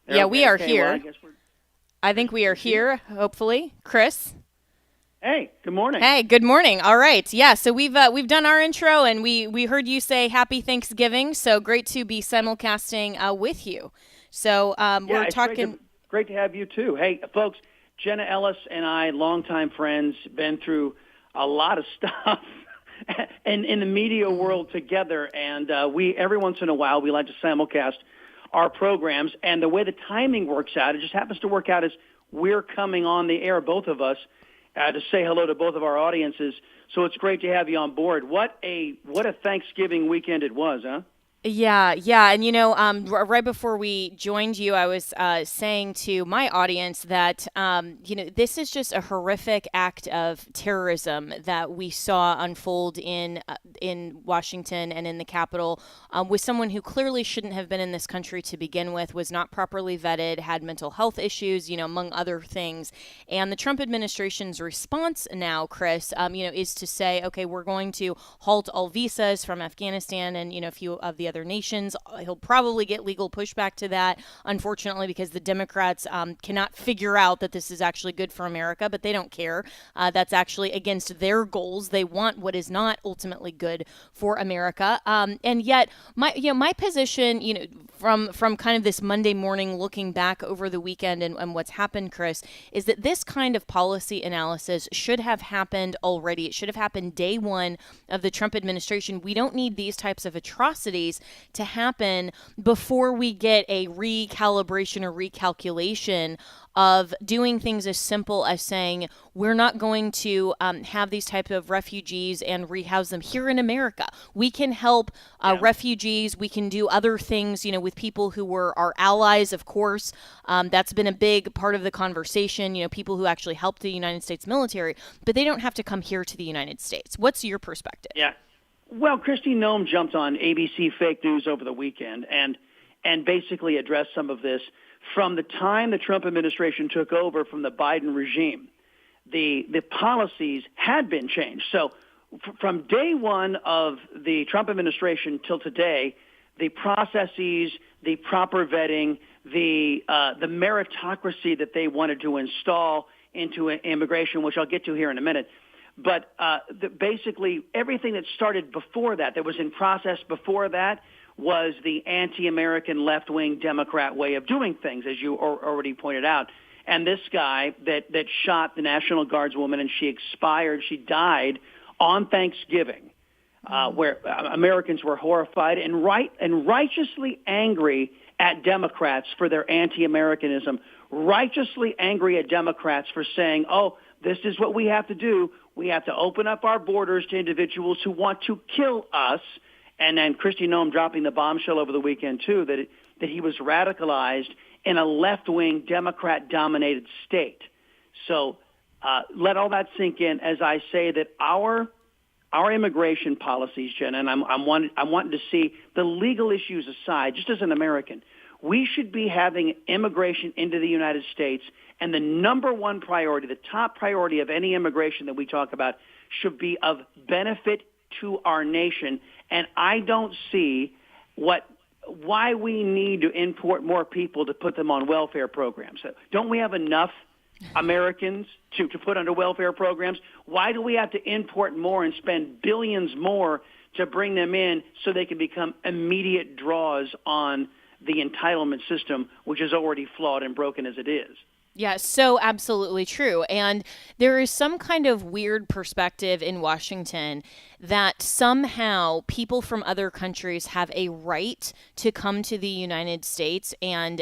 Yeah, Okay, we are okay. Well, I here. guess we're I think we are proceed. here, hopefully. Chris? Hey, good morning. Hey, good morning. All right. Yeah, so we've done our intro and we heard you say happy Thanksgiving. So great to be simulcasting with you. So Yeah, we're it's talking. great to have you too. Hey, folks, Jenna Ellis and I, longtime friends, been through a lot of stuff in the media world together, and we every once in a while we like to simulcast our programs, and the way the timing works out, it just happens to work out as we're coming on the air, both of us, to say hello to both of our audiences. So it's great to have you on board. What a Thanksgiving weekend it was, huh? Yeah, yeah, and right before we joined you, I was saying to my audience that this is just a horrific act of terrorism that we saw unfold in Washington and in the Capitol, with someone who clearly shouldn't have been in this country to begin with, was not properly vetted, had mental health issues, among other things, and the Trump administration's response now, Chris, is to say, okay, we're going to halt all visas from Afghanistan and a few of the other nations. He'll probably get legal pushback to that, unfortunately, because the Democrats cannot figure out that this is actually good for America, but they don't care. That's actually against their goals. They want what is not ultimately good for America. And yet, my position, from kind of this Monday morning, looking back over the weekend and what's happened, Chris, is that this kind of policy analysis should have happened already. It should have happened day one of the Trump administration. We don't need these types of atrocities to happen before we get a recalibration or recalculation of doing things as simple as saying we're not going to have these type of refugees and rehouse them here in America. We can help Yeah. refugees. We can do other things, with people who were our allies, of course. That's been a big part of the conversation, people who actually helped the United States military, but they don't have to come here to the United States. What's your perspective? Yeah. Well, Christy Nome jumped on ABC fake news over the weekend and basically addressed some of this from the time the Trump administration took over from the Biden regime. The policies had been changed. So from day one of the Trump administration till today, the processes, the proper vetting, the meritocracy that they wanted to install into immigration, which I'll get to here in a minute. But basically, everything that started before that was in process before that, was the anti-American left-wing Democrat way of doing things, as you already pointed out. And this guy that shot the National Guards woman, and she expired, she died on Thanksgiving, where Americans were horrified and righteously angry at Democrats for their anti-Americanism, righteously angry at Democrats for saying, oh, this is what we have to do. We have to open up our borders to individuals who want to kill us. And then Kristi Noem dropping the bombshell over the weekend, too, that he was radicalized in a left-wing, Democrat-dominated state. So let all that sink in as I say that our immigration policies, Jen, and I'm wanting to see the legal issues aside, just as an American, we should be having immigration into the United States, and the number one priority, the top priority of any immigration that we talk about, should be of benefit to our nation. And I don't see why we need to import more people to put them on welfare programs. Don't we have enough Americans to put under welfare programs? Why do we have to import more and spend billions more to bring them in so they can become immediate draws on the entitlement system, which is already flawed and broken as it is? Yeah, so absolutely true. And there is some kind of weird perspective in Washington that somehow people from other countries have a right to come to the United States and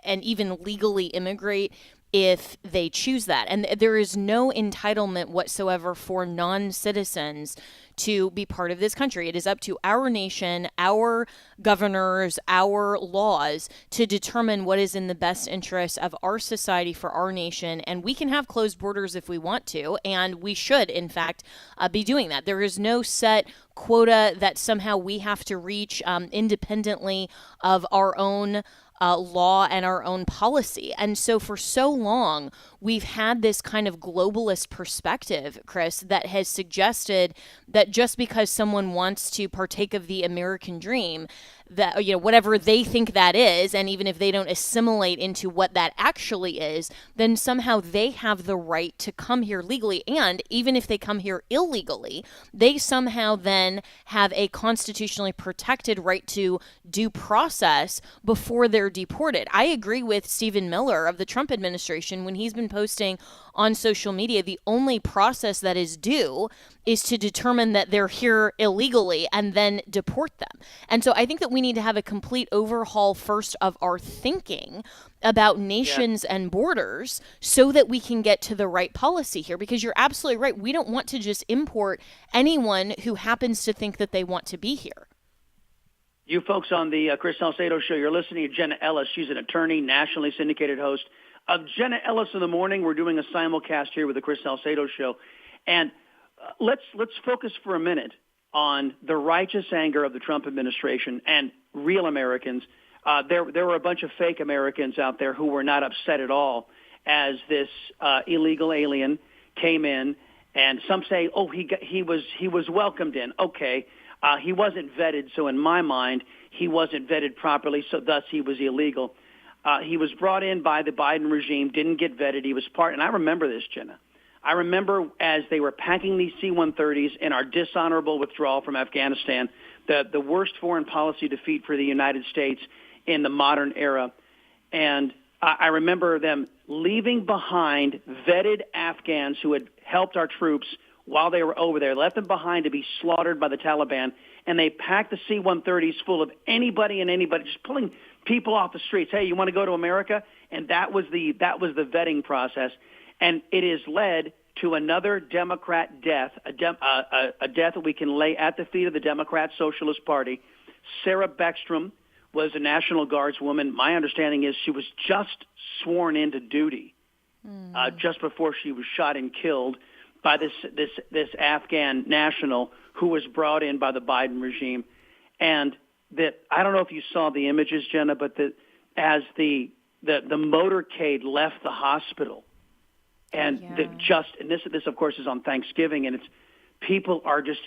even legally immigrate if they choose that. And there is no entitlement whatsoever for non-citizens to be part of this country. It is up to our nation, our governors, our laws to determine what is in the best interest of our society for our nation. And we can have closed borders if we want to, and we should, in fact, be doing that. There is no set quota that somehow we have to reach independently of our own law and our own policy. And so for so long, we've had this kind of globalist perspective, Chris, that has suggested that just because someone wants to partake of the American dream, that, whatever they think that is, and even if they don't assimilate into what that actually is, then somehow they have the right to come here legally. And even if they come here illegally, they somehow then have a constitutionally protected right to due process before they're deported. I agree with Stephen Miller of the Trump administration when he's been posting on social media, the only process that is due is to determine that they're here illegally and then deport them. And so I think that we need to have a complete overhaul first of our thinking about nations and borders so that we can get to the right policy here, because you're absolutely right. We don't want to just import anyone who happens to think that they want to be here. You folks on the Chris Salcedo Show, you're listening to Jenna Ellis. She's an attorney, nationally syndicated host of Jenna Ellis in the Morning. We're doing a simulcast here with the Chris Salcedo Show. And let's focus for a minute on the righteous anger of the Trump administration and real Americans. There were a bunch of fake Americans out there who were not upset at all as this illegal alien came in. And some say, oh, he was welcomed in. Okay. He wasn't vetted, so in my mind, he wasn't vetted properly, so thus he was illegal. He was brought in by the Biden regime, didn't get vetted. He was and I remember this, Jenna. I remember as they were packing these C-130s in our dishonorable withdrawal from Afghanistan, the worst foreign policy defeat for the United States in the modern era. And I remember them leaving behind vetted Afghans who had helped our troops while they were over there, left them behind to be slaughtered by the Taliban, and they packed the C-130s full of anybody and anybody, just pulling people off the streets. Hey, you want to go to America? And that was the vetting process, and it has led to another Democrat death, a death that we can lay at the feet of the Democrat Socialist Party. Sarah Beckstrom was a National Guardswoman. My understanding is she was just sworn into duty just before she was shot and killed by this Afghan national who was brought in by the Biden regime. And that, I don't know if you saw the images, Jenna, but as the motorcade left the hospital, and this of course is on Thanksgiving, and people are just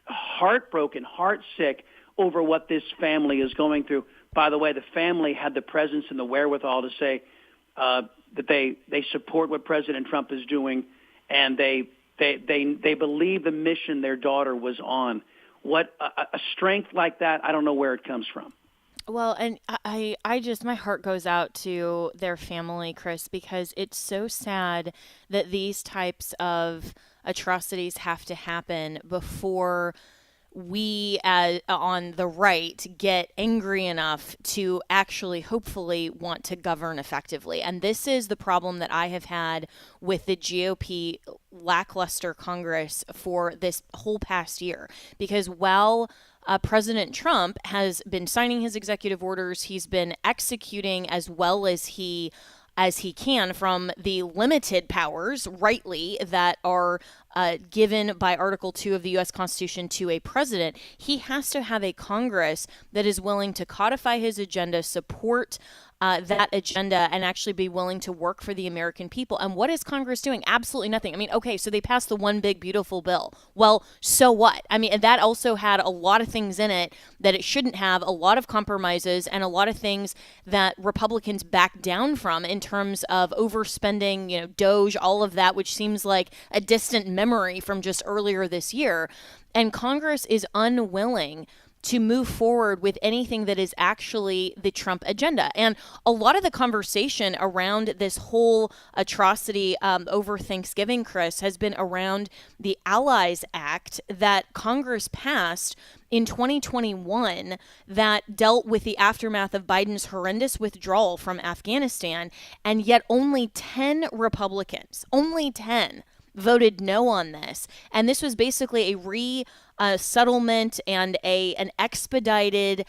heartbroken, heartsick over what this family is going through. By the way, the family had the presence and the wherewithal to say that they support what President Trump is doing, and they believe the mission their daughter was on. What a strength like that, I don't know where it comes from. Well, and I just, my heart goes out to their family, Chris, because it's so sad that these types of atrocities have to happen before we on the right get angry enough to actually hopefully want to govern effectively. And this is the problem that I have had with the GOP lackluster Congress for this whole past year, because while President Trump has been signing his executive orders, he's been executing as well as he can from the limited powers, rightly, that are given by Article 2 of the U.S. Constitution to a president. He has to have a Congress that is willing to codify his agenda, support that agenda, and actually be willing to work for the American people. And what is Congress doing? Absolutely nothing. I mean, okay, so they passed the one big beautiful bill. Well, so what? I mean, and that also had a lot of things in it that it shouldn't have, a lot of compromises, and a lot of things that Republicans backed down from in terms of overspending, DOGE, all of that, which seems like a distant memory from just earlier this year. And Congress is unwilling to move forward with anything that is actually the Trump agenda. And a lot of the conversation around this whole atrocity over Thanksgiving, Chris, has been around the Allies Act that Congress passed in 2021 that dealt with the aftermath of Biden's horrendous withdrawal from Afghanistan. And yet only 10 Republicans, only 10, voted no on this. And this was basically a settlement and an expedited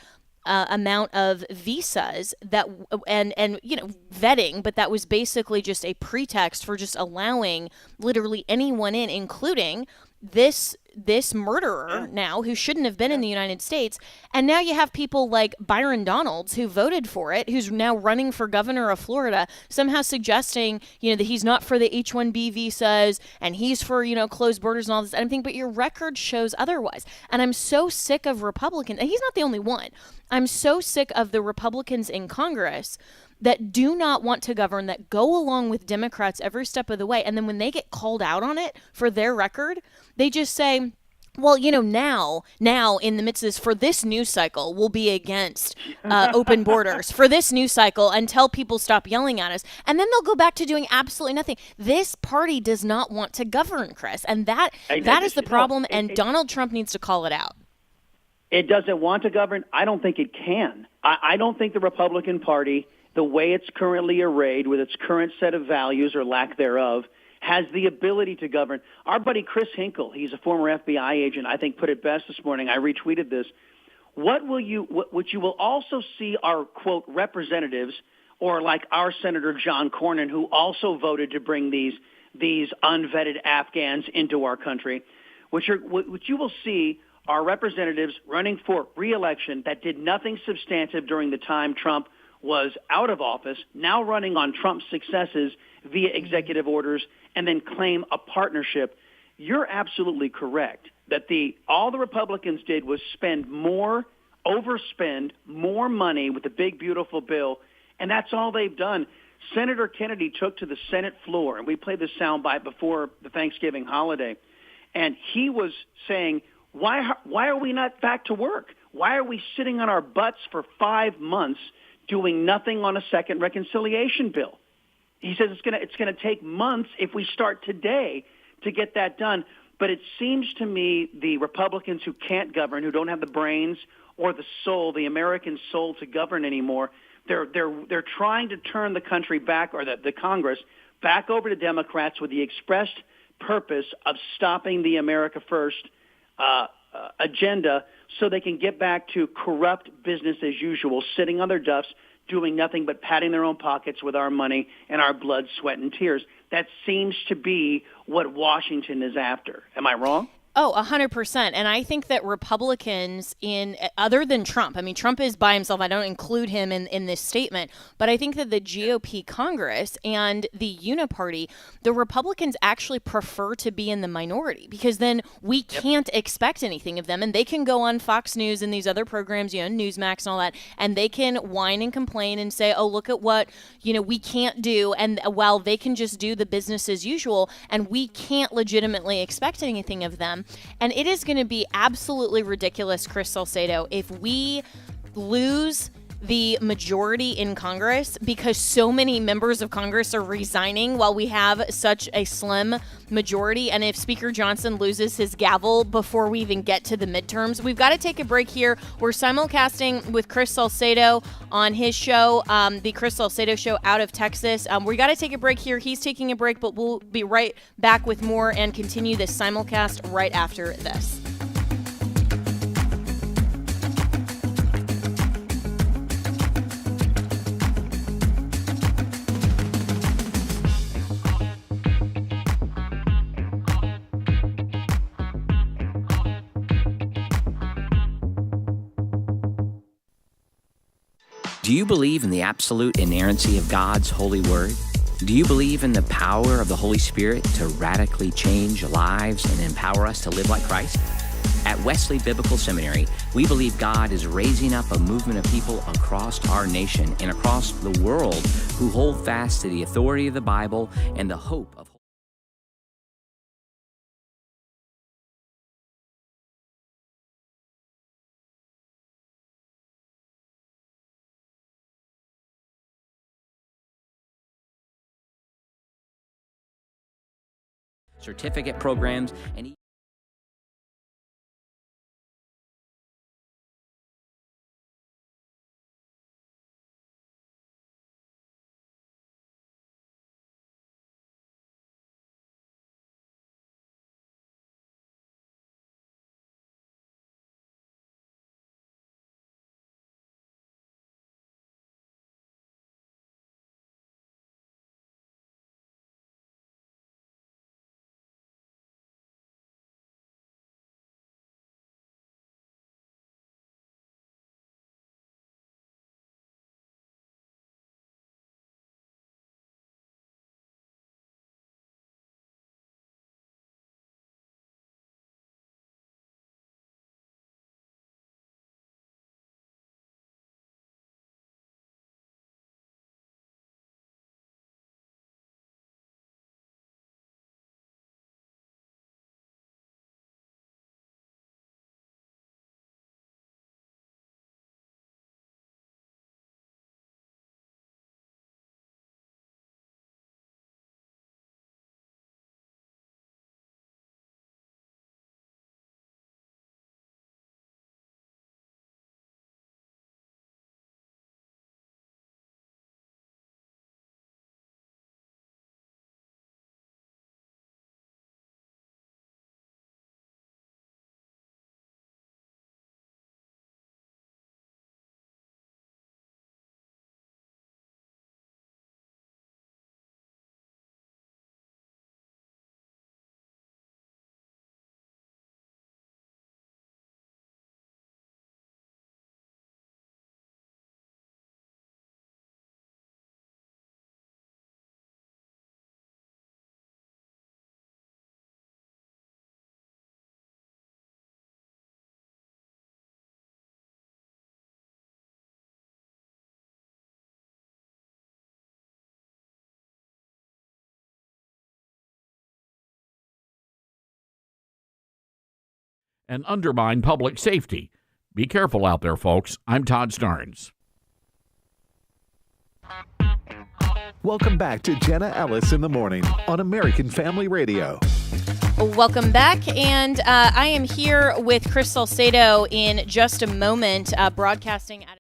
amount of visas that and vetting, but that was basically just a pretext for just allowing literally anyone in, including this this murderer now who shouldn't have been in the United States. And now you have people like Byron Donalds who voted for it, who's now running for governor of Florida, somehow suggesting, that he's not for the H-1B visas and he's for, closed borders and all this. And I think, but your record shows otherwise. And I'm so sick of Republicans, and he's not the only one. I'm so sick of the Republicans in Congress that do not want to govern, that go along with Democrats every step of the way. And then when they get called out on it for their record, they just say, well, now in the midst of this, for this news cycle, we'll be against open borders for this news cycle until people stop yelling at us. And then they'll go back to doing absolutely nothing. This party does not want to govern, Chris. And that is the problem. And Donald Trump needs to call it out. It doesn't want to govern. I don't think it can. I don't think the Republican Party, the way it's currently arrayed with its current set of values or lack thereof, has the ability to govern. Our buddy Chris Hinkle, he's a former FBI agent, I think put it best this morning. I retweeted this. What you will also see are, quote, representatives, or like our Senator John Cornyn, who also voted to bring these unvetted Afghans into our country, what you will see are representatives running for re-election that did nothing substantive during the time Trump was out of office, now running on Trump's successes via executive orders, and then claim a partnership. You're absolutely correct that all the Republicans did was overspend more money with the big, beautiful bill, and that's all they've done. Senator Kennedy took to the Senate floor, and we played this soundbite before the Thanksgiving holiday, and he was saying, why are we not back to work? Why are we sitting on our butts for 5 months doing nothing on a second reconciliation bill? He says it's going to take months if we start today to get that done. But it seems to me the Republicans who can't govern, who don't have the brains or the soul, the American soul to govern anymore, they're trying to turn the country back, or the Congress back over to Democrats with the expressed purpose of stopping the America First agenda so they can get back to corrupt business as usual, sitting on their duffs, doing nothing but patting their own pockets with our money and our blood, sweat, and tears. That seems to be what Washington is after. Am I wrong? Oh, 100%. And I think that Republicans other than Trump, I mean, Trump is by himself. I don't include him in this statement, but I think that the GOP Congress and the Uniparty, the Republicans actually prefer to be in the minority, because then we can't expect anything of them. And they can go on Fox News and these other programs, Newsmax and all that, and they can whine and complain and say, oh, look at what, we can't do. And while they can just do the business as usual, and we can't legitimately expect anything of them. And it is going to be absolutely ridiculous, Chris Salcedo, if we lose the majority in Congress because so many members of Congress are resigning while we have such a slim majority. And if Speaker Johnson loses his gavel before we even get to the midterms, we've got to take a break here. We're simulcasting with Chris Salcedo on his show, the Chris Salcedo Show out of Texas. We got to take a break here. He's taking a break, but we'll be right back with more and continue this simulcast right after this. Do you believe in the absolute inerrancy of God's holy word? Do you believe in the power of the Holy Spirit to radically change lives and empower us to live like Christ? At Wesley Biblical Seminary, we believe God is raising up a movement of people across our nation and across the world who hold fast to the authority of the Bible and the hope of certificate programs and and undermine public safety. Be careful out there, folks. I'm Todd Starnes. Welcome back to Jenna Ellis in the Morning on American Family Radio. Welcome back, and I am here with Chris Salcedo in just a moment, broadcasting at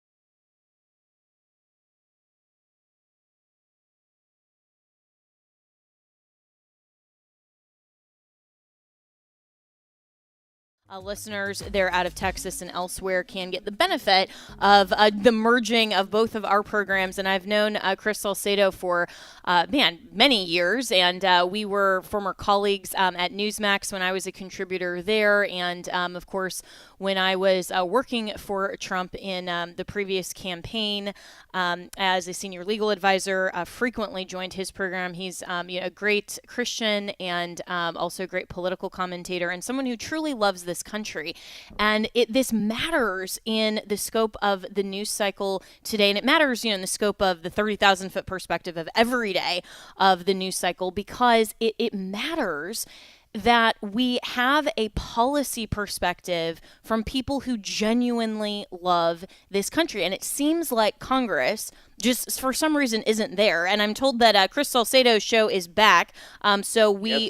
listeners there out of Texas and elsewhere can get the benefit of the merging of both of our programs. And I've known Chris Salcedo for, many years. And we were former colleagues at Newsmax when I was a contributor there. And, of course, when I was working for Trump in the previous campaign as a senior legal advisor, frequently joined his program. He's a great Christian and also a great political commentator and someone who truly loves this country. And this matters in the scope of the news cycle today. And it matters, in the scope of the 30,000 foot perspective of every day of the news cycle, because it matters that we have a policy perspective from people who genuinely love this country. And it seems like Congress just for some reason isn't there. And I'm told that Chris Salcedo's show is back. Yes,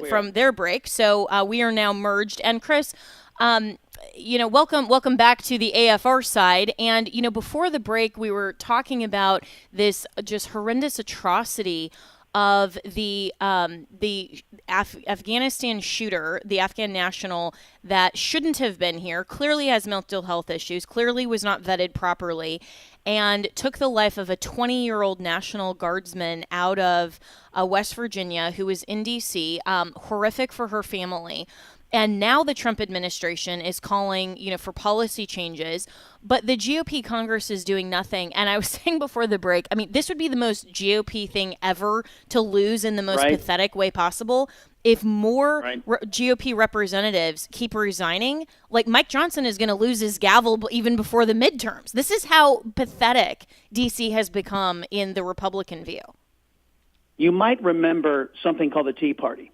from their break. So we are now merged. And Chris, welcome back to the AFR side. And, before the break, we were talking about this just horrendous atrocity of the Afghanistan shooter, the Afghan national that shouldn't have been here, clearly has mental health issues, clearly was not vetted properly, and took the life of a 20-year-old National Guardsman out of West Virginia who was in D.C., horrific for her family. And now the Trump administration is calling, for policy changes, but the GOP Congress is doing nothing. And I was saying before the break, this would be the most GOP thing ever to lose in the most pathetic way possible. If more GOP representatives keep resigning, like Mike Johnson is going to lose his gavel even before the midterms. This is how pathetic D.C. has become in the Republican view. You might remember something called the Tea Party.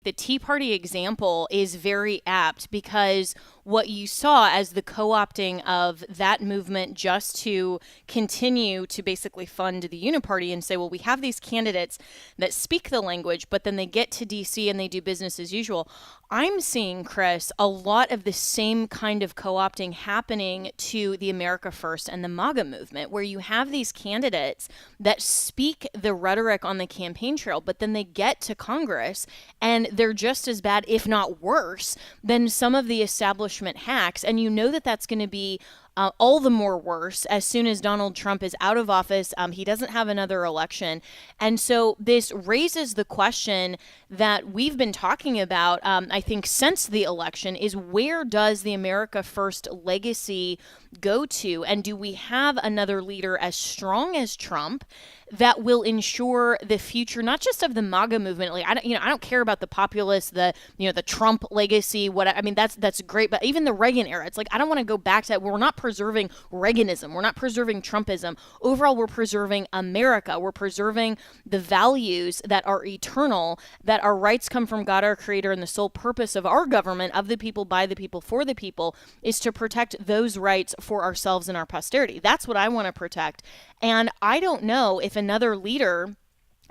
The Tea Party example is very apt because what you saw as the co-opting of that movement just to continue to basically fund the Uniparty and say, well, we have these candidates that speak the language, but then they get to DC and they do business as usual. I'm seeing, Chris, a lot of the same kind of co-opting happening to the America First and the MAGA movement, where you have these candidates that speak the rhetoric on the campaign trail, but then they get to Congress and they're just as bad, if not worse, than some of the establishment hacks. And you know that that's going to be all the more worse as soon as Donald Trump is out of office. He doesn't have another election. And so this raises the question that we've been talking about, I think, since the election, is where does the America First legacy go to? And do we have another leader as strong as Trump that will ensure the future, not just of the MAGA movement? Like, I don't care about the populists, the Trump legacy. That's great, but even the Reagan era, it's like I don't want to go back to that. We're not preserving Reaganism. We're not preserving Trumpism. Overall, we're preserving America. We're preserving the values that are eternal, that our rights come from God, our Creator, and the sole purpose of our government, of the people, by the people, for the people, is to protect those rights for ourselves and our posterity. That's what I want to protect. And I don't know if another leader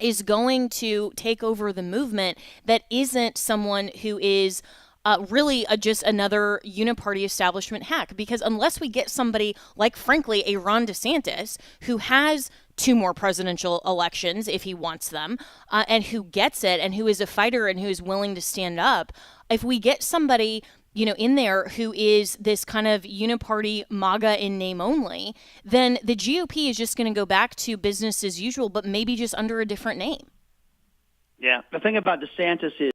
is going to take over the movement that isn't someone who is really just another uniparty establishment hack. Because unless we get somebody like, frankly, a Ron DeSantis, who has 2 more presidential elections if he wants them, and who gets it, and who is a fighter and who is willing to stand up, if we get somebody in there who is this kind of uniparty MAGA in name only, then the GOP is just going to go back to business as usual, but maybe just under a different name. Yeah. The thing about DeSantis is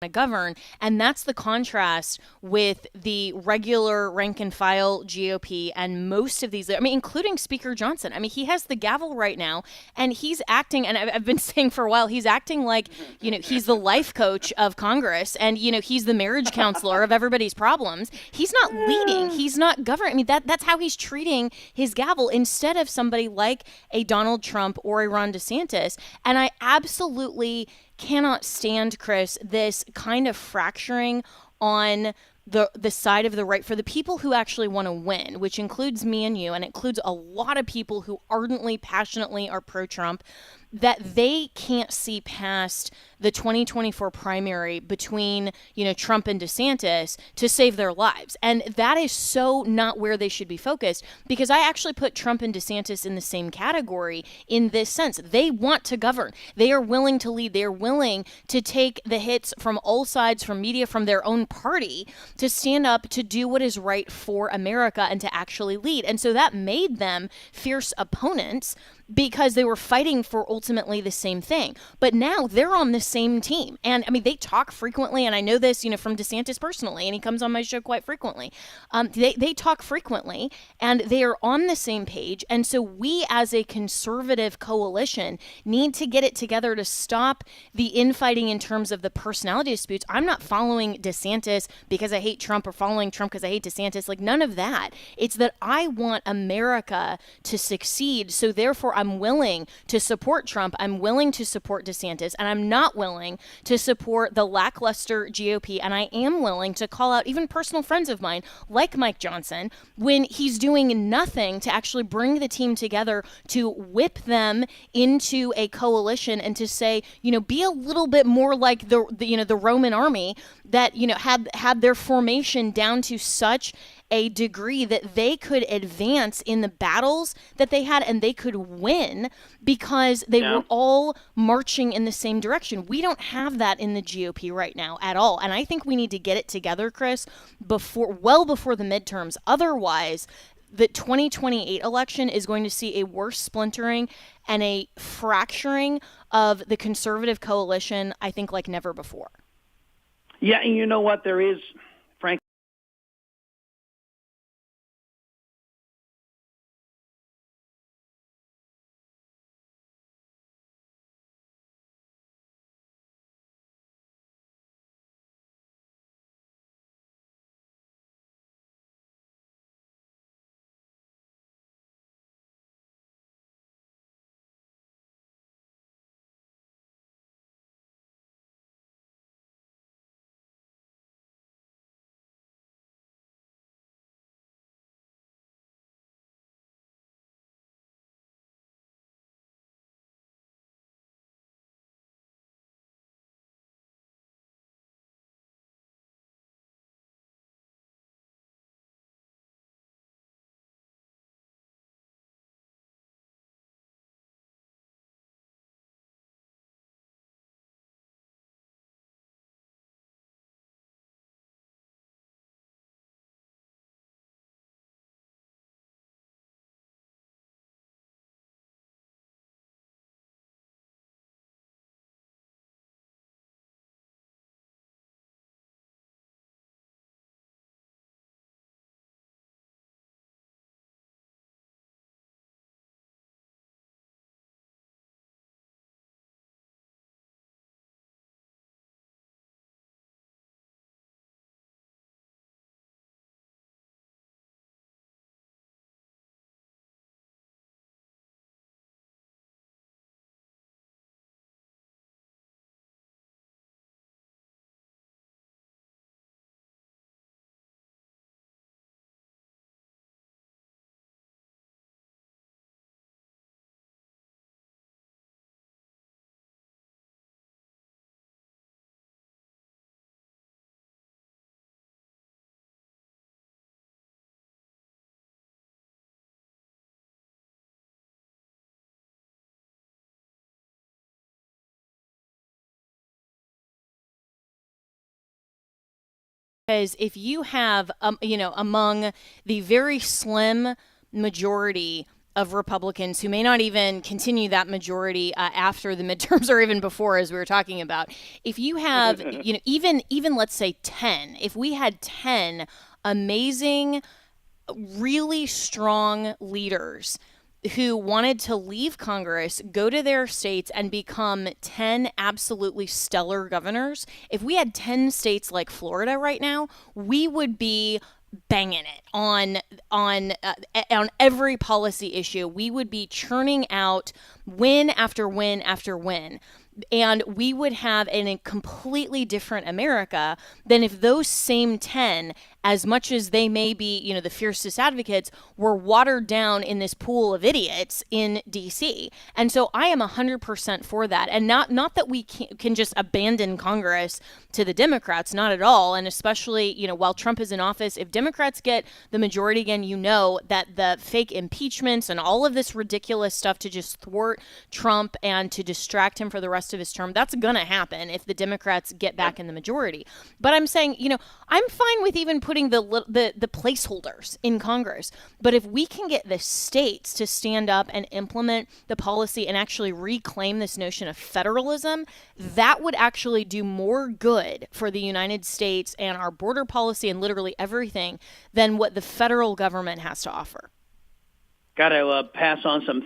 to govern, and that's the contrast with the regular rank and file GOP and most of these, including Speaker Johnson. He has the gavel right now, and he's acting, and I've been saying for a while, he's acting like, he's the life coach of Congress, and, he's the marriage counselor of everybody's problems. He's not leading. He's not governing. That's how he's treating his gavel, instead of somebody like a Donald Trump or a Ron DeSantis. And I absolutely cannot stand, Chris, this kind of fracturing on the side of the right for the people who actually want to win, which includes me and you, and includes a lot of people who ardently, passionately are pro-Trump, that they can't see past the 2024 primary between, Trump and DeSantis to save their lives. And that is so not where they should be focused, because I actually put Trump and DeSantis in the same category in this sense. They want to govern. They are willing to lead. They are willing to take the hits from all sides, from media, from their own party, to stand up to do what is right for America and to actually lead. And so that made them fierce opponents, because they were fighting for ultimately the same thing. But now they're on the same team. And I mean, they talk frequently. And I know this, from DeSantis personally, and he comes on my show quite frequently. They talk frequently, and they are on the same page. And so we, as a conservative coalition, need to get it together to stop the infighting in terms of the personality disputes. I'm not following DeSantis because I hate Trump or following Trump because I hate DeSantis. Like, none of that. It's that I want America to succeed. So therefore, I'm willing to support Trump. I'm willing to support DeSantis, and I'm not willing to support the lackluster GOP. And I am willing to call out even personal friends of mine like Mike Johnson when he's doing nothing to actually bring the team together to whip them into a coalition and to say, be a little bit more like the Roman army that, had their formation down to such a degree that they could advance in the battles that they had, and they could win because they were all marching in the same direction. We don't have that in the GOP right now at all. And I think we need to get it together, Chris, well before the midterms. Otherwise, the 2028 election is going to see a worse splintering and a fracturing of the conservative coalition, I think, like never before. Yeah, and you know what? There is, frankly, Because if you have, among the very slim majority of Republicans who may not even continue that majority after the midterms or even before, as we were talking about, if you have, even let's say 10, if we had 10 amazing, really strong leaders who wanted to leave Congress, go to their states, and become 10 absolutely stellar governors. If we had 10 states like Florida right now, we would be banging it on every policy issue. We would be churning out win after win after win. And we would have a completely different America than if those same 10, as much as they may be, the fiercest advocates, were watered down in this pool of idiots in D.C. And so I am 100% for that. And not that we can just abandon Congress to the Democrats, not at all. And especially, while Trump is in office, if Democrats get the majority again, that the fake impeachments and all of this ridiculous stuff to just thwart Trump and to distract him for the rest of his term, that's going to happen if the Democrats get back in the majority. But I'm saying, I'm fine with even putting the placeholders in Congress. But if we can get the states to stand up and implement the policy and actually reclaim this notion of federalism, that would actually do more good for the United States and our border policy and literally everything than what the federal government has to offer. Got to pass on some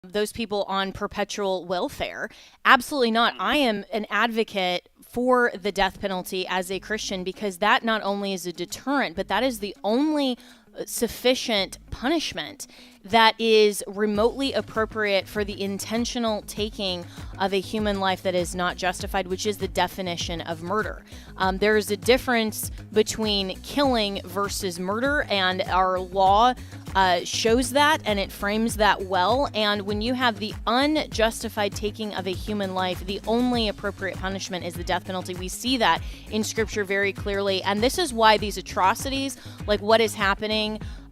those people on perpetual welfare. Absolutely not. I am an advocate for the death penalty as a Christian because that not only is a deterrent, but that is the only sufficient punishment that is remotely appropriate for the intentional taking of a human life that is not justified, which is the definition of murder. There is a difference between killing versus murder, and our law shows that, and it frames that well. And when you have the unjustified taking of a human life, the only appropriate punishment is the death penalty. We see that in Scripture very clearly, and this is why these atrocities, like what is happening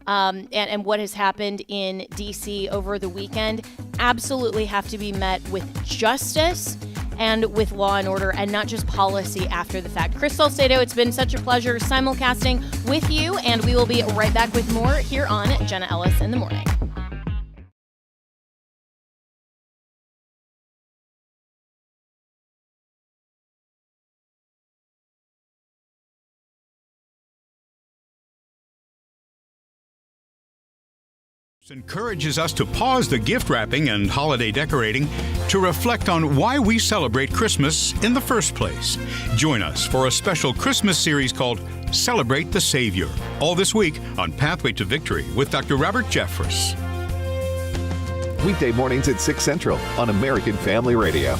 and what has happened in D.C. over the weekend, absolutely have to be met with justice and with law and order, and not just policy after the fact. Chris Salcedo, it's been such a pleasure simulcasting with you, and we will be right back with more here on Jenna Ellis in the Morning. Encourages us to pause the gift wrapping and holiday decorating to reflect on why we celebrate Christmas in the first place. Join us for a special Christmas series called Celebrate the Savior, all this week on Pathway to Victory with Dr. Robert Jeffress. Weekday mornings at 6 Central on American Family Radio.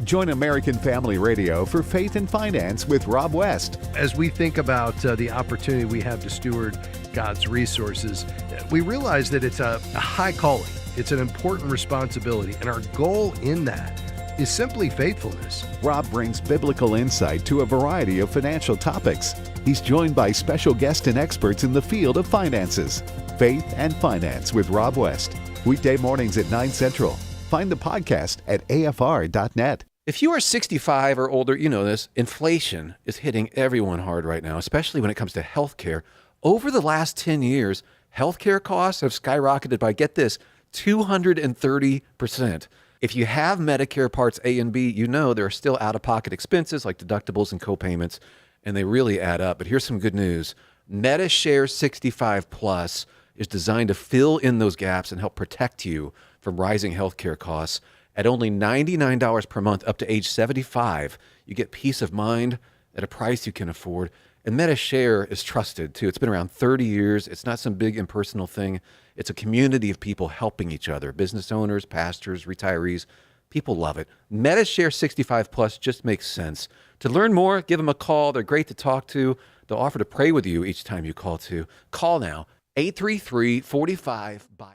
Join American Family Radio for Faith and Finance with Rob West. As we think about the opportunity we have to steward God's resources, we realize that it's a high calling. It's an important responsibility, and our goal in that is simply faithfulness. Rob brings biblical insight to a variety of financial topics. He's joined by special guests and experts in the field of finances. Faith and Finance with Rob West. Weekday mornings at 9 Central. Find the podcast at afr.net. If you are 65 or older, you know this, inflation is hitting everyone hard right now, especially when it comes to healthcare. Over the last 10 years, healthcare costs have skyrocketed by, get this, 230%. If you have Medicare Parts A and B, you know there are still out-of-pocket expenses like deductibles and copayments, and they really add up. But here's some good news. MediShare 65 Plus is designed to fill in those gaps and help protect you from rising healthcare costs. At only $99 per month up to age 75, you get peace of mind at a price you can afford. And MediShare is trusted, too. It's been around 30 years. It's not some big impersonal thing. It's a community of people helping each other, business owners, pastors, retirees. People love it. MediShare 65 Plus just makes sense. To learn more, give them a call. They're great to talk to. They'll offer to pray with you each time you call, too. Call now, 833-45-BY.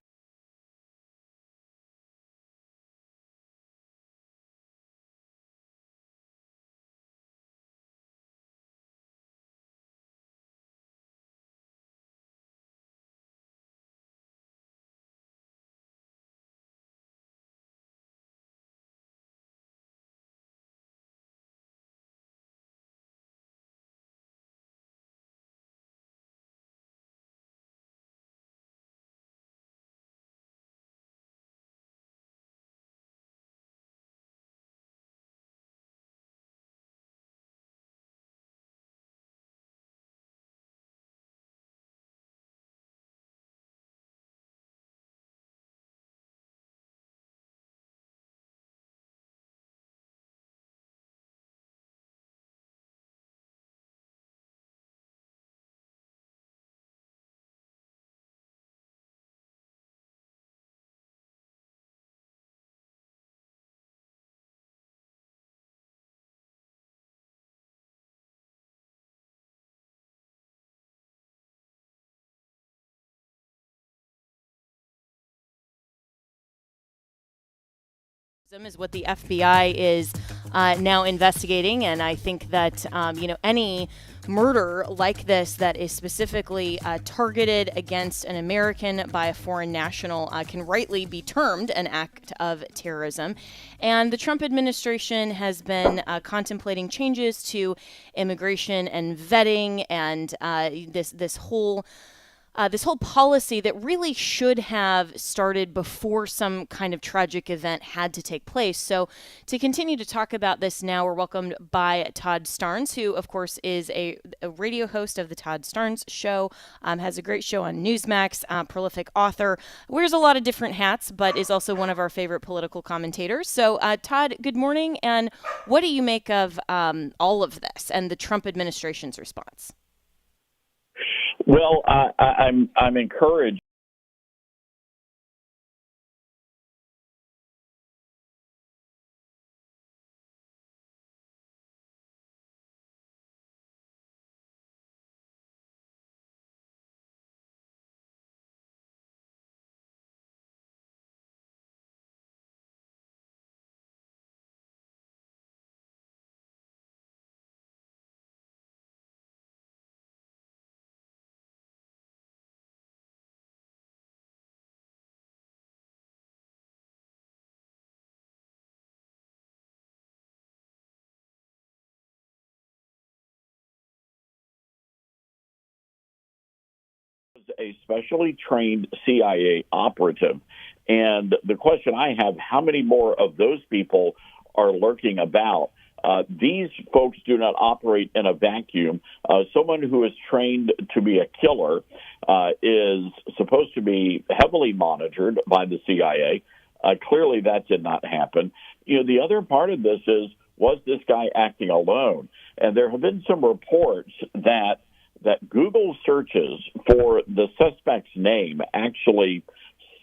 Is what the FBI is now investigating, and I think that any murder like this that is specifically targeted against an American by a foreign national can rightly be termed an act of terrorism. And the Trump administration has been contemplating changes to immigration and vetting, and this whole policy that really should have started before some kind of tragic event had to take place. So to continue to talk about this now, we're welcomed by Todd Starnes, who, of course, is a radio host of the Todd Starnes Show, has a great show on Newsmax, prolific author, wears a lot of different hats, but is also one of our favorite political commentators. So, Todd, good morning. And what do you make of all of this and the Trump administration's response? Well, I'm encouraged. A specially trained CIA operative. And the question I have, how many more of those people are lurking about? These folks do not operate in a vacuum. Someone who is trained to be a killer is supposed to be heavily monitored by the CIA. Clearly, that did not happen. The other part of this is, was this guy acting alone? And there have been some reports that Google searches for the suspect's name actually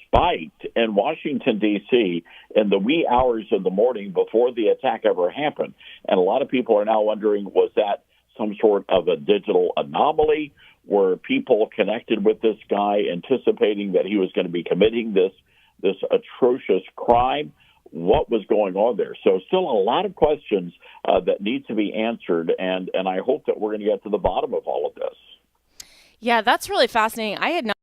spiked in Washington, D.C. in the wee hours of the morning before the attack ever happened. And a lot of people are now wondering, was that some sort of a digital anomaly? Were people connected with this guy anticipating that he was going to be committing this atrocious crime? What was going on there? So still a lot of questions that need to be answered, and I hope that we're going to get to the bottom of all of this. Yeah, that's really fascinating. I had not.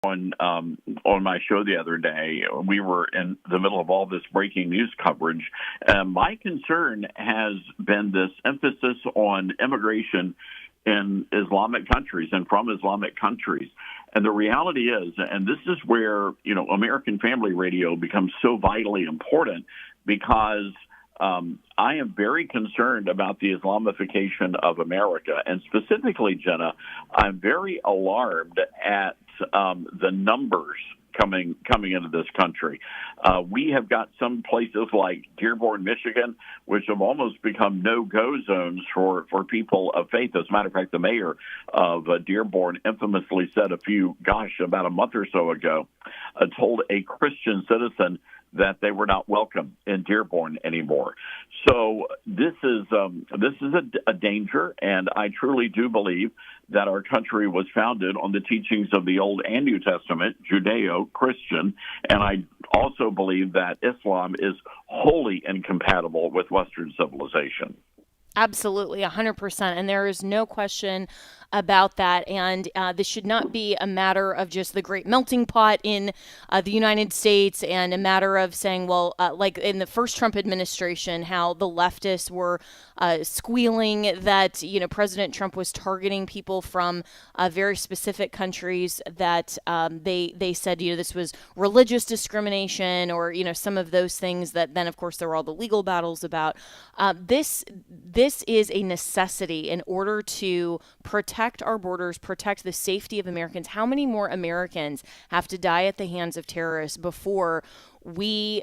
On my show the other day, we were in the middle of all this breaking news coverage. My concern has been this emphasis on immigration in Islamic countries and from Islamic countries. And the reality is, and this is where, American Family Radio becomes so vitally important, because I am very concerned about the Islamification of America. And specifically, Jenna, I'm very alarmed at the numbers coming into this country. We have got some places like Dearborn, Michigan, which have almost become no-go zones for people of faith. As a matter of fact, the mayor of Dearborn infamously said about a month or so ago, told a Christian citizen that they were not welcome in Dearborn anymore. So this is a danger, and I truly do believe that our country was founded on the teachings of the Old and New Testament, Judeo-Christian, and I also believe that Islam is wholly incompatible with Western civilization. Absolutely, 100%. And there is no question about that. And this should not be a matter of just the great melting pot in the United States and a matter of saying, well, like in the first Trump administration, how the leftists were squealing that, President Trump was targeting people from very specific countries that they said, this was religious discrimination or, some of those things that then, of course, there were all the legal battles about. This is a necessity in order to protect our borders, protect the safety of Americans. How many more Americans have to die at the hands of terrorists before we,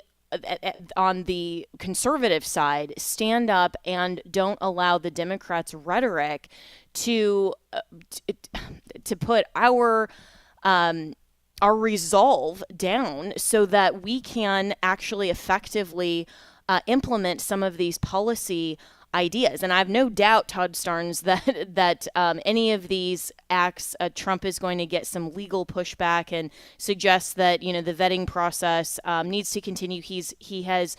on the conservative side, stand up and don't allow the Democrats' rhetoric to put our resolve down so that we can actually effectively implement some of these policy ideas. And I have no doubt, Todd Starnes, that any of these acts, Trump is going to get some legal pushback and suggest that the vetting process needs to continue. He has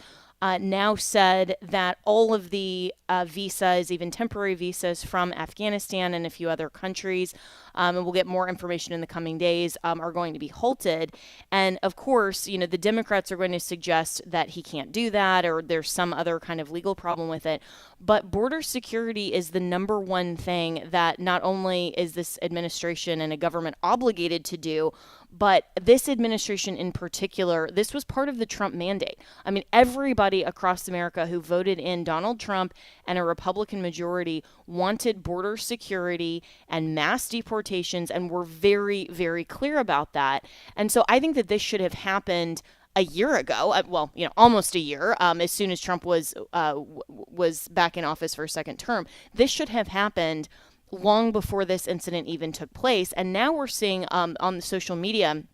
now said that all of the visas, even temporary visas from Afghanistan and a few other countries, and we'll get more information in the coming days, are going to be halted. And of course, the Democrats are going to suggest that he can't do that or there's some other kind of legal problem with it. But border security is the number one thing that not only is this administration and a government obligated to do, but this administration in particular, this was part of the Trump mandate. I mean, everybody across America who voted in Donald Trump and a Republican majority wanted border security and mass deportations and were very, very clear about that. And so I think that this should have happened a year ago, almost a year, as soon as Trump was back in office for a second term. This should have happened long before this incident even took place. And now we're seeing on the social media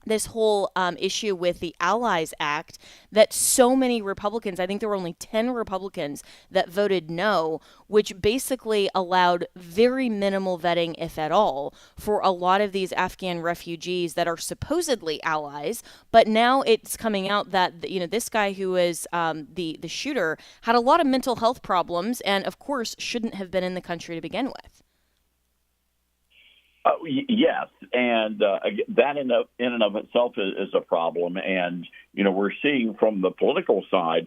this whole issue with the Allies Act that so many Republicans, I think there were only 10 Republicans that voted no, which basically allowed very minimal vetting, if at all, for a lot of these Afghan refugees that are supposedly allies. But now it's coming out that, this guy who was the shooter had a lot of mental health problems and, of course, shouldn't have been in the country to begin with. Yes, and that in and of itself is a problem. And, we're seeing from the political side,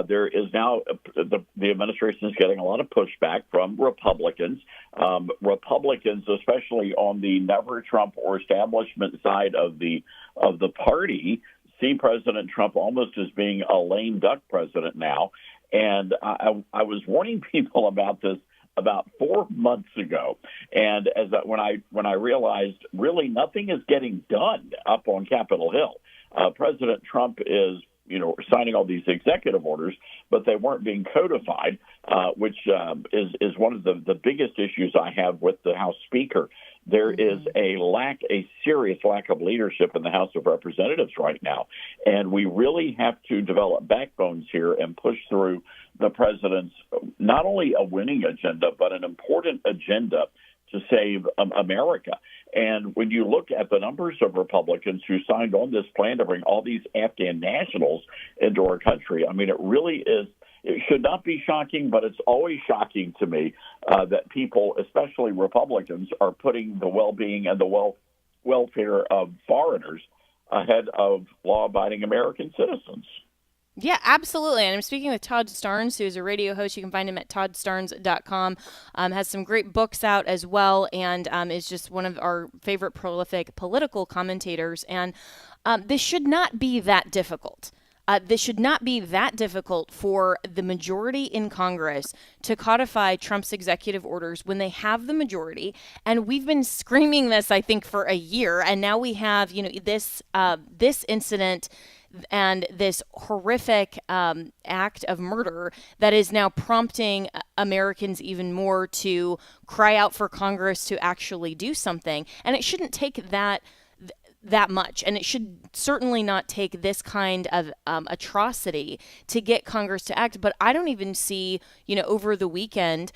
there is now the administration is getting a lot of pushback from Republicans. Republicans, especially on the never Trump or establishment side of the party, see President Trump almost as being a lame duck president now. And I was warning people about this about 4 months ago, and when I realized really nothing is getting done up on Capitol Hill. President Trump is signing all these executive orders, but they weren't being codified, which is one of the biggest issues I have with the House Speaker. There is a serious lack of leadership in the House of Representatives right now, and we really have to develop backbones here and push through the president's not only a winning agenda, but an important agenda to save America. And when you look at the numbers of Republicans who signed on this plan to bring all these Afghan nationals into our country, I mean, it really is. It should not be shocking, but it's always shocking to me that people, especially Republicans, are putting the well-being and the welfare of foreigners ahead of law-abiding American citizens. Yeah, absolutely. And I'm speaking with Todd Starnes, who is a radio host. You can find him at toddstarnes.com. Has some great books out as well, and is just one of our favorite prolific political commentators. And this should not be that difficult. This should not be that difficult for the majority in Congress to codify Trump's executive orders when they have the majority. And we've been screaming this, I think, for a year. And now we have, this incident and this horrific act of murder that is now prompting Americans even more to cry out for Congress to actually do something. And it shouldn't take that much, and it should certainly not take this kind of atrocity to get Congress to act. But I don't even see, over the weekend,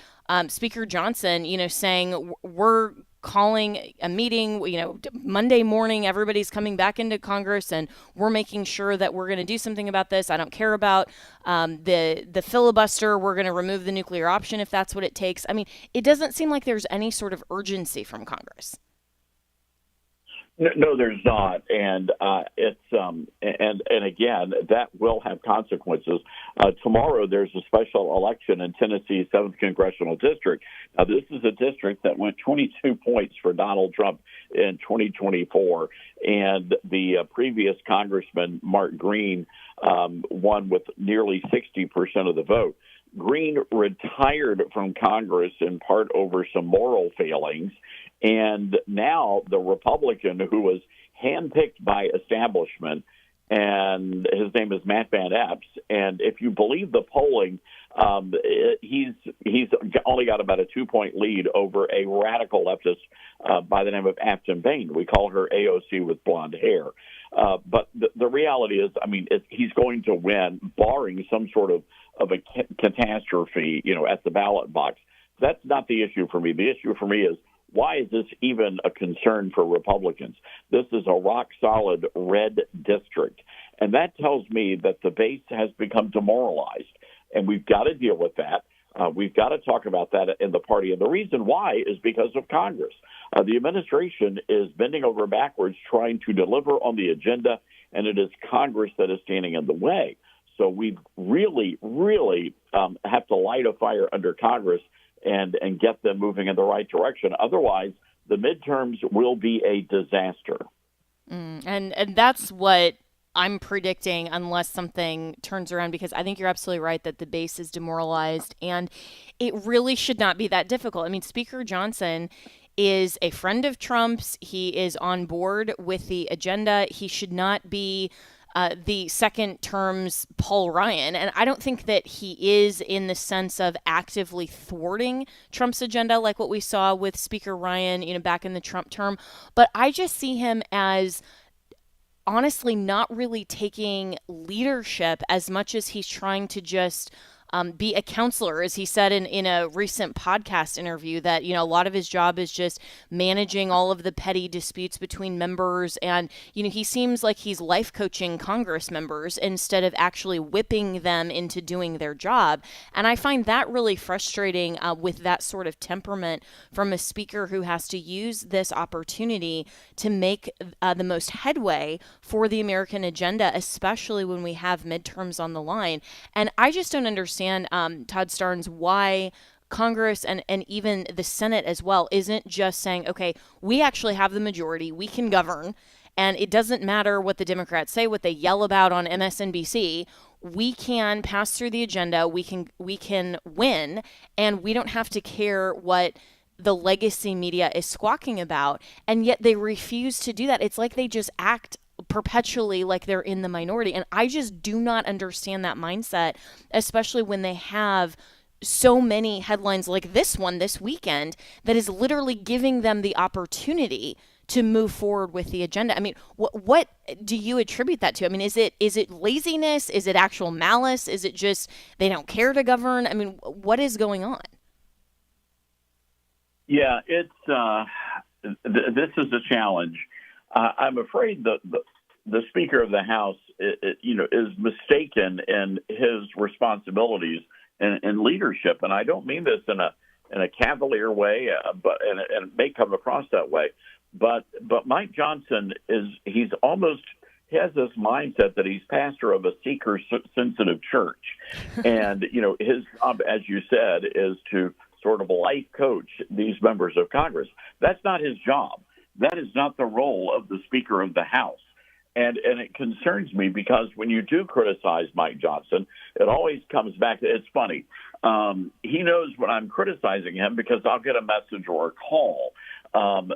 Speaker Johnson, saying we're calling a meeting, Monday morning, everybody's coming back into Congress and we're making sure that we're going to do something about this. I don't care about the filibuster. We're going to remove the nuclear option if that's what it takes. I mean, it doesn't seem like there's any sort of urgency from Congress. No, there's not, and it's and again, that will have consequences. Tomorrow, there's a special election in Tennessee's 7th congressional district. Now, this is a district that went 22 points for Donald Trump in 2024, and the previous Congressman Mark Green won with nearly 60% of the vote. Green retired from Congress in part over some moral failings. And now the Republican who was handpicked by establishment, and his name is Matt Van Epps. And if you believe the polling, he's only got about a 2-point lead over a radical leftist by the name of Afton Bain. We call her AOC with blonde hair. But the reality is, he's going to win, barring some sort of a catastrophe, at the ballot box. That's not the issue for me. The issue for me is, why is this even a concern for Republicans? This is a rock-solid red district, and that tells me that the base has become demoralized, and we've got to deal with that. We've got to talk about that in the party, and the reason why is because of Congress. The administration is bending over backwards trying to deliver on the agenda, and it is Congress that is standing in the way. So we really, really have to light a fire under Congress and get them moving in the right direction. Otherwise, the midterms will be a disaster. And that's what I'm predicting, unless something turns around, because I think you're absolutely right that the base is demoralized, and it really should not be that difficult. I mean, Speaker Johnson is a friend of Trump's. He is on board with the agenda. He should not be the second term's Paul Ryan. And I don't think that he is, in the sense of actively thwarting Trump's agenda like what we saw with Speaker Ryan, back in the Trump term. But I just see him as honestly not really taking leadership as much as he's trying to just be a counselor, as he said in a recent podcast interview, that, a lot of his job is just managing all of the petty disputes between members. And, he seems like he's life coaching Congress members instead of actually whipping them into doing their job. And I find that really frustrating with that sort of temperament from a speaker who has to use this opportunity to make the most headway for the American agenda, especially when we have midterms on the line. And I just don't understand, Todd Starnes, why Congress and even the Senate as well isn't just saying, okay, we actually have the majority, we can govern, and it doesn't matter what the Democrats say, what they yell about on MSNBC. We can pass through the agenda, we can win, and we don't have to care what the legacy media is squawking about. And yet they refuse to do that. It's like they just act perpetually like they're in the minority. And I just do not understand that mindset, especially when they have so many headlines like this one this weekend that is literally giving them the opportunity to move forward with the agenda. I mean, what do you attribute that to? I mean, is it laziness? Is it actual malice? Is it just they don't care to govern? I mean, what is going on? Yeah, it's this is a challenge. I'm afraid that the Speaker of the House, is mistaken in his responsibilities and leadership, and I don't mean this in a cavalier way, but and it may come across that way. But Mike Johnson he has this mindset that he's pastor of a seeker-sensitive church, and his job, as you said, is to sort of life coach these members of Congress. That's not his job. That is not the role of the Speaker of the House. And it concerns me because when you do criticize Mike Johnson, it always comes back to, it's funny. He knows when I'm criticizing him because I'll get a message or a call.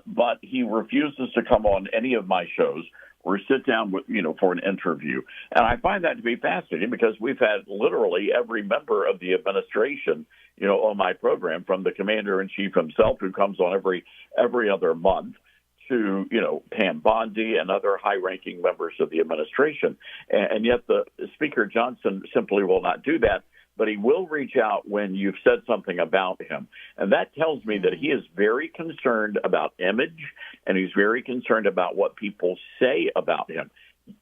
But he refuses to come on any of my shows or sit down with, for an interview. And I find that to be fascinating because we've had literally every member of the administration, on my program, from the commander-in-chief himself, who comes on every other month, to, Pam Bondi and other high-ranking members of the administration. And yet the Speaker Johnson simply will not do that. but he will reach out when you've said something about him. And that tells me that he is very concerned about image, and he's very concerned about what people say about him.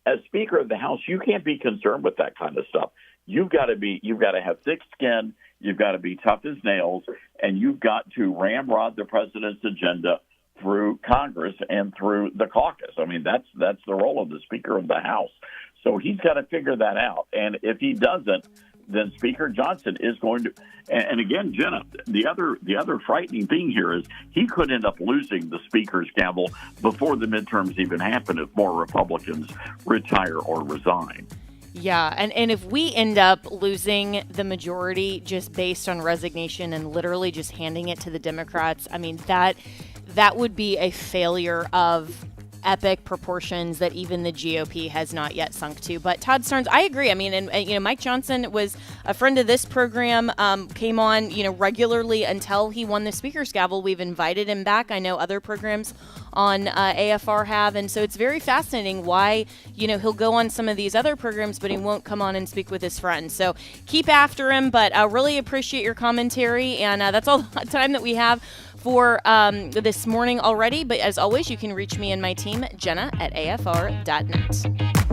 As Speaker of the House, you can't be concerned with that kind of stuff. You've got to have thick skin, you've got to be tough as nails, and you've got to ramrod the president's agenda through Congress and through the caucus. I mean, that's the role of the Speaker of the House. So he's got to figure that out. And if he doesn't, then Speaker Johnson is going to. And again, Jenna, the other frightening thing here is he could end up losing the Speaker's gavel before the midterms even happen if more Republicans retire or resign. Yeah, and if we end up losing the majority just based on resignation and literally just handing it to the Democrats, I mean, that would be a failure of epic proportions that even the GOP has not yet sunk to. But Todd Starnes, I agree. I mean, and Mike Johnson was a friend of this program, came on, regularly until he won the Speaker's gavel. We've invited him back. I know other programs on AFR have, and so it's very fascinating why, he'll go on some of these other programs, but he won't come on and speak with his friends. So keep after him, but I really appreciate your commentary, and that's all the time that we have for this morning already. But as always, you can reach me and my team, Jenna at afr.net.